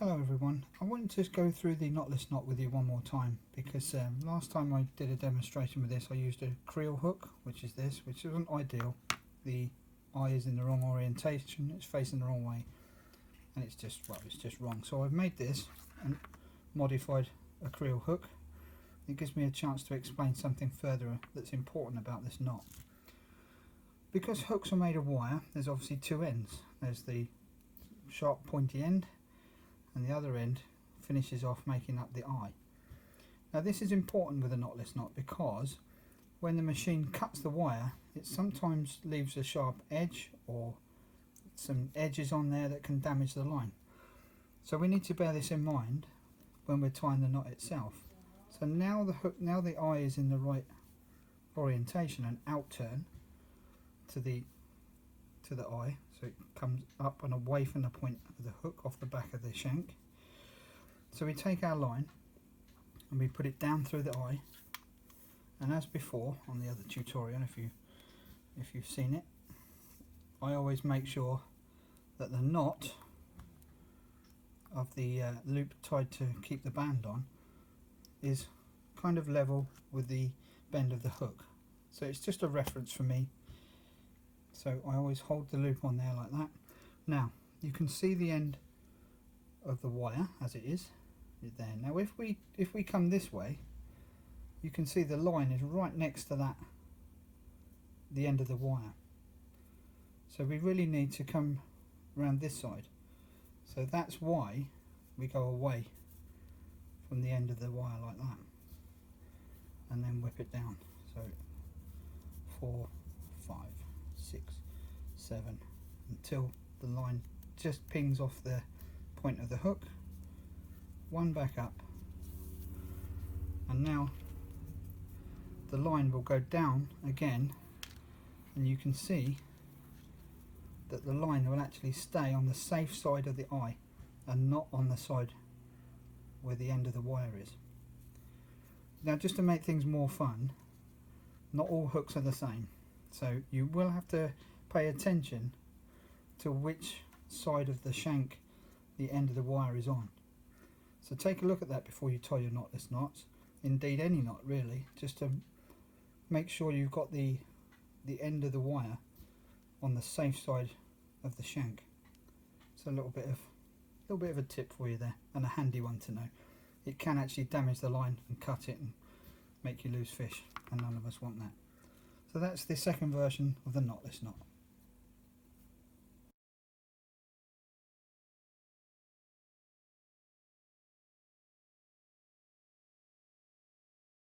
Hello everyone, I wanted to go through the knotless knot with you one more time because last time I did a demonstration with this I used a creel hook, which is this, which isn't ideal. The eye is in the wrong orientation, it's facing the wrong way, and it's just wrong. So I've made this and modified a creel hook. It gives me a chance to explain something further that's important about this knot. Because hooks are made of wire, there's obviously two ends. There's the sharp pointy end, and the other end finishes off making up the eye. Now this is important with a knotless knot because when the machine cuts the wire, it sometimes leaves a sharp edge or some edges on there that can damage the line. So we need to bear this in mind when we're tying the knot itself. So now the eye is in the right orientation and out turn to the eye, so it comes up and away from the point of the hook off the back of the shank. So we take our line and we put it down through the eye, and as before on the other tutorial, if you've seen it, I always make sure that the knot of the loop tied to keep the band on is kind of level with the bend of the hook. So it's just a reference for me. So I always hold the loop on there like that. Now you can see the end of the wire as it is there. Now if we come this way, you can see the line is right next to the end of the wire. So we really need to come around this side. So that's why we go away from the end of the wire like that, and then whip it down. So 4, 5, 6, 7 until the line just pings off the point of the hook, one back up, and now the line will go down again, and you can see that the line will actually stay on the safe side of the eye and not on the side where the end of the wire is. Now just to make things more fun, not all hooks are the same, so you will have to pay attention to which side of the shank the end of the wire is on. So take a look at that before you tie your knotless knots, indeed any knot really, just to make sure you've got the end of the wire on the safe side of the shank. It's a little bit of a tip for you there, and a handy one to know. It can actually damage the line and cut it and make you lose fish, and none of us want that. So that's the second version of the knotless knot.